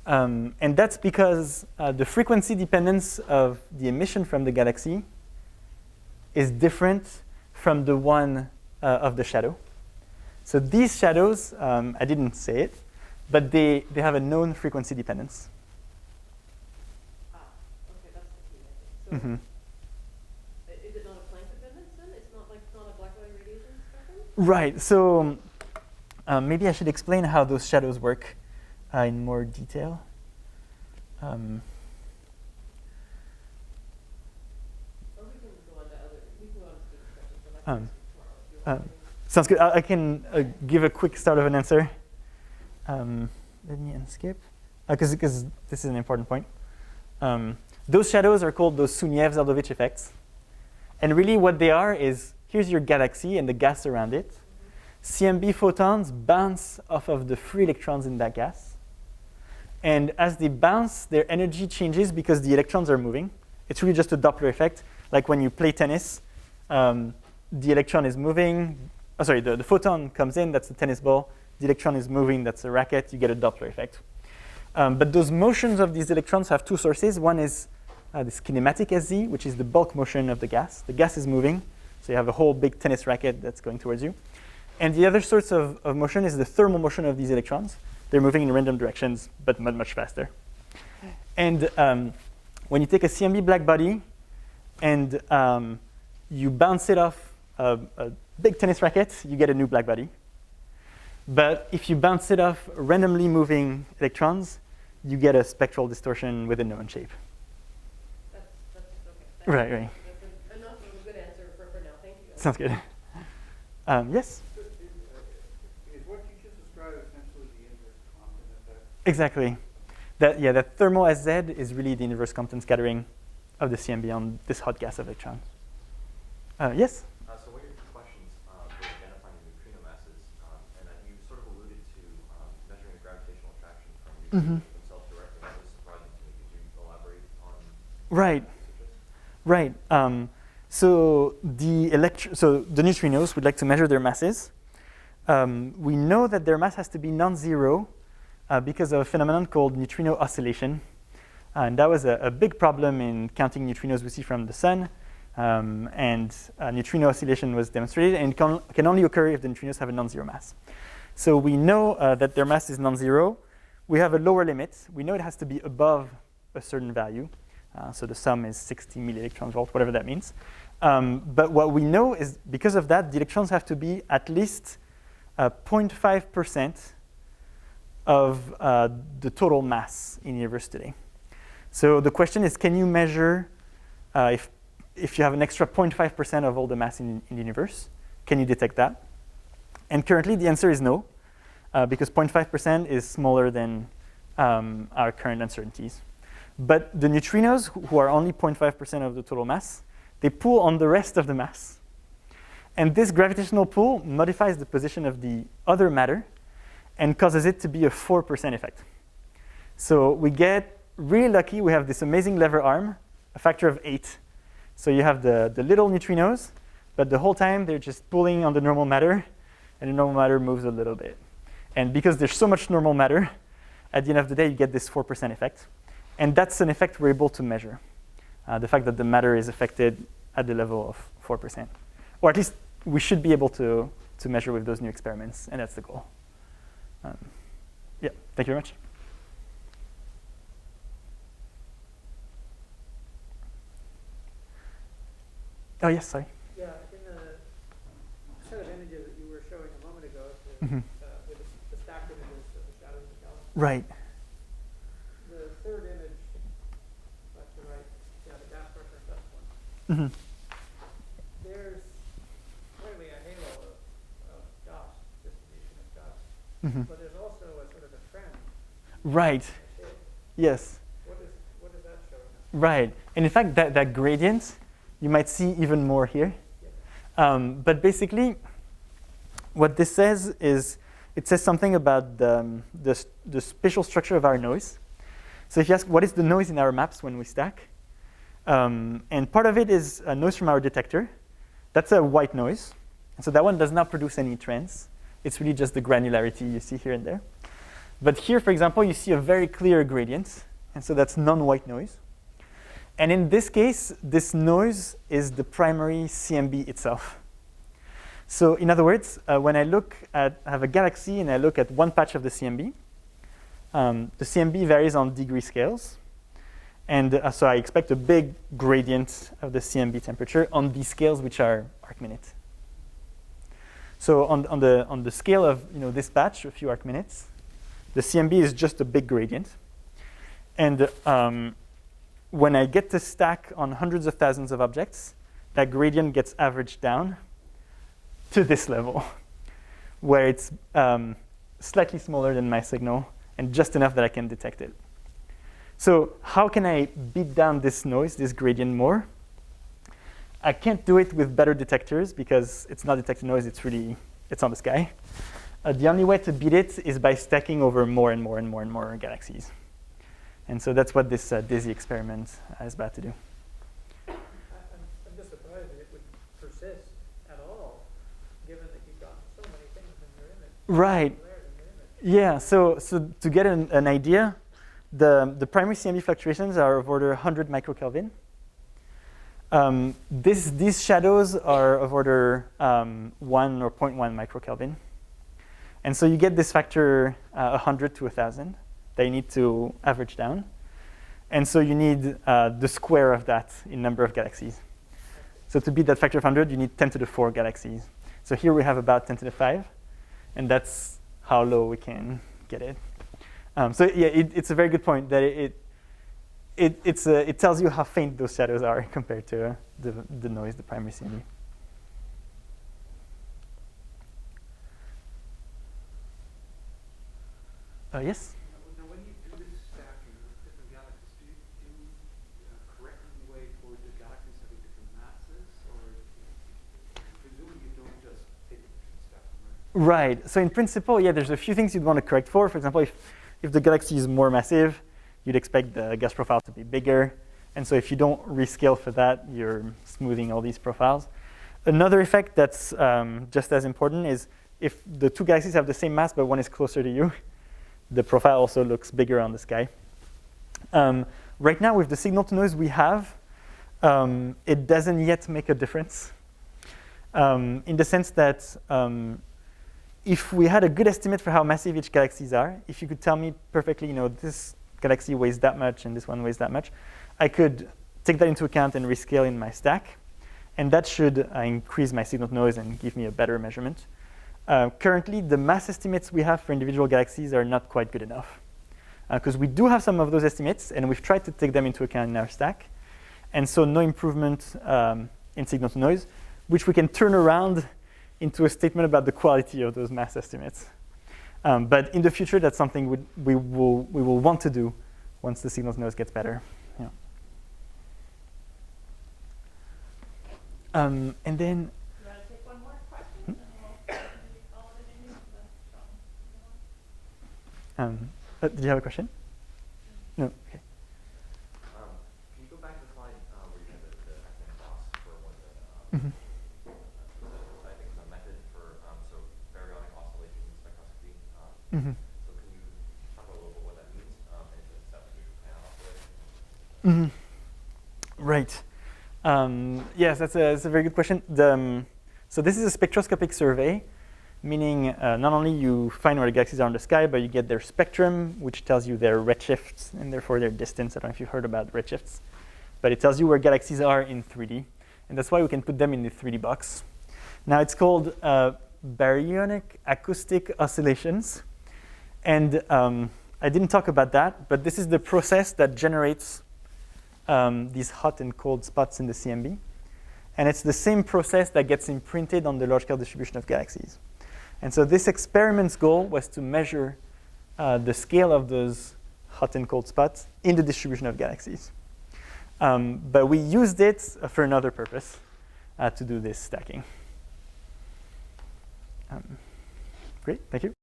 And that's because the frequency dependence of the emission from the galaxy is different from the one of the shadow. So these shadows, I didn't say it, but they have a known frequency dependence. Okay, that's the key, I think. So, Mm-hmm. is it not a Planck dependence then? It's not a black-body radiation spectrum? Right. So maybe I should explain how those shadows work in more detail. Or we can go on to student questions, and I can speak tomorrow if you want. Sounds good. I can give a quick start of an answer. Let me unskip, because this is an important point. Those shadows are called those Sunyaev-Zeldovich effects. And really what they are is, here's your galaxy and the gas around it. CMB photons bounce off of the free electrons in that gas. And as they bounce, their energy changes because the electrons are moving. It's really just a Doppler effect. Like when you play tennis, the electron is moving. Oh, sorry, the photon comes in, that's the tennis ball. The electron is moving, that's a racket. You get a Doppler effect. But those motions of these electrons have two sources. One is this kinematic SZ, which is the bulk motion of the gas. The gas is moving, so you have a whole big tennis racket that's going towards you. And the other source of motion is the thermal motion of these electrons. They're moving in random directions, but much, much faster. And when you take a CMB black body and you bounce it off a big tennis racket, you get a new black body. But if you bounce it off randomly moving electrons, you get a spectral distortion with a known shape. That's okay. Right, right. That's enough of a good answer for now. Thank you. Sounds good. Yes? Is what you just described essentially the inverse Compton effect? Exactly. That thermal SZ is really the inverse Compton scattering of the CMB on this hot gas of electrons. Yes? So what are your questions for identifying the neutrino masses? And you sort of alluded to measuring the gravitational attraction from neutrinos themselves directly. That was surprising to me. Could you elaborate on Right. Right. So the neutrinos, we'd like to measure their masses. We know that their mass has to be non-zero because of a phenomenon called Neutrino Oscillation. And that was a big problem in counting neutrinos we see from the sun. And Neutrino Oscillation was demonstrated, and it can only occur if the neutrinos have a non-zero mass. So we know that their mass is non-zero. We have a lower limit. We know it has to be above a certain value. So the sum is 60 millielectron-volt, whatever that means. But what we know is because of that, the electrons have to be at least 0.5% of the total mass in the universe today. So the question is, can you measure if you have an extra 0.5% of all the mass in the universe? Can you detect that? And currently, the answer is no, because 0.5% is smaller than our current uncertainties. But the neutrinos, who are only 0.5% of the total mass, they pull on the rest of the mass. And this gravitational pull modifies the position of the other matter and causes it to be a 4% effect. So we get really lucky. We have this amazing lever arm, a factor of 8. So you have the little neutrinos, but the whole time they're just pulling on the normal matter, and the normal matter moves a little bit. And because there's so much normal matter, at the end of the day, you get this 4% effect. And that's an effect we're able to measure, the fact that the matter is affected at the level of 4%. Or at least we should be able to measure with those new experiments, and that's the goal. Yeah, thank you very much. Oh, yes, sorry. Yeah, in the set of images that you were showing a moment ago, with the stacked images of the shadows of galaxies. Right. The third image, left to right, the gas pressure assessment. There's clearly a halo of dust, distribution of dust, but there's also a sort of a trend. Right. Yes. What is that showing us? Right. And in fact, that gradient, you might see even more here. But basically, what this says is, it says something about the spatial structure of our noise. So if you ask, what is the noise in our maps when we stack? And part of it is a noise from our detector. That's a white noise. And so that one does not produce any trends. It's really just the granularity you see here and there. But here, for example, you see a very clear gradient. And so that's non-white noise. And in this case, this noise is the primary CMB itself. So in other words, when I have a galaxy and I look at one patch of the CMB varies on degree scales. And so I expect a big gradient of the CMB temperature on these scales, which are arc-minute. So on the scale of this patch, a few arc-minutes, the CMB is just a big gradient. And when I get to stack on hundreds of thousands of objects, that gradient gets averaged down to this level, where it's slightly smaller than my signal and just enough that I can detect it. So how can I beat down this noise, this gradient more? I can't do it with better detectors because it's not detecting noise, it's on the sky. The only way to beat it is by stacking over more and more and more and more galaxies. And so that's what this DISY experiment is about to do. I'm just surprised that it would persist at all, given that you've got so many things in your image. Right. Yeah, so to get an idea, the primary CMB fluctuations are of order 100 microkelvin. These shadows are of order 1 or 0.1 microkelvin. And so you get this factor 100 to 1,000 that you need to average down. And so you need the square of that in number of galaxies. So to beat that factor of 100, you need 10 to the 4 galaxies. So here we have about 10 to the 5. And that's how low we can get it. So yeah, it's a very good point that it tells you how faint those shadows are compared to the noise, the primary CMB. Yes? Now, when you do this stacking of different galaxies, do you correct in the way for the galaxies having different masses, or presumably you don't just take and stack them, right? Right. So in principle, yeah, there's a few things you'd want to correct for. For example, if the galaxy is more massive, you'd expect the gas profile to be bigger. And so if you don't rescale for that, you're smoothing all these profiles. Another effect that's just as important is if the two galaxies have the same mass, but one is closer to you, the profile also looks bigger on the sky. Right now, with the signal to noise we have, it doesn't yet make a difference. In the sense that if we had a good estimate for how massive each galaxies are, if you could tell me perfectly, this galaxy weighs that much and this one weighs that much, I could take that into account and rescale in my stack. And that should increase my signal to noise and give me a better measurement. Currently, the mass estimates we have for individual galaxies are not quite good enough. Because we do have some of those estimates, and we've tried to take them into account in our stack. And so no improvement in signal to noise, which we can turn around into a statement about the quality of those mass estimates. But in the future, that's something we will want to do once the signal to noise gets better. Yeah. And then You want to take one more question, and we'll maybe call it an evening? did you have a question? No. Okay. Can you go back to the slide where you had the academic box for one of Mm-hmm. I think the method for Baryonic oscillation spectroscopy. Mm-hmm. So can you talk a little bit what that means? And is that neutral pan oscillation? Mm-hmm. Right. Yes, that's a very good question. So this is a spectroscopic survey, meaning not only you find where the galaxies are in the sky, but you get their spectrum, which tells you their redshifts and therefore their distance. I don't know if you've heard about redshifts, but it tells you where galaxies are in 3D. And that's why we can put them in the 3D box. Now it's called Baryonic Acoustic Oscillations. And I didn't talk about that, but this is the process that generates these hot and cold spots in the CMB. And it's the same process that gets imprinted on the large-scale distribution of galaxies. And so this experiment's goal was to measure the scale of those hot and cold spots in the distribution of galaxies. But we used it for another purpose, to do this stacking. Great, thank you.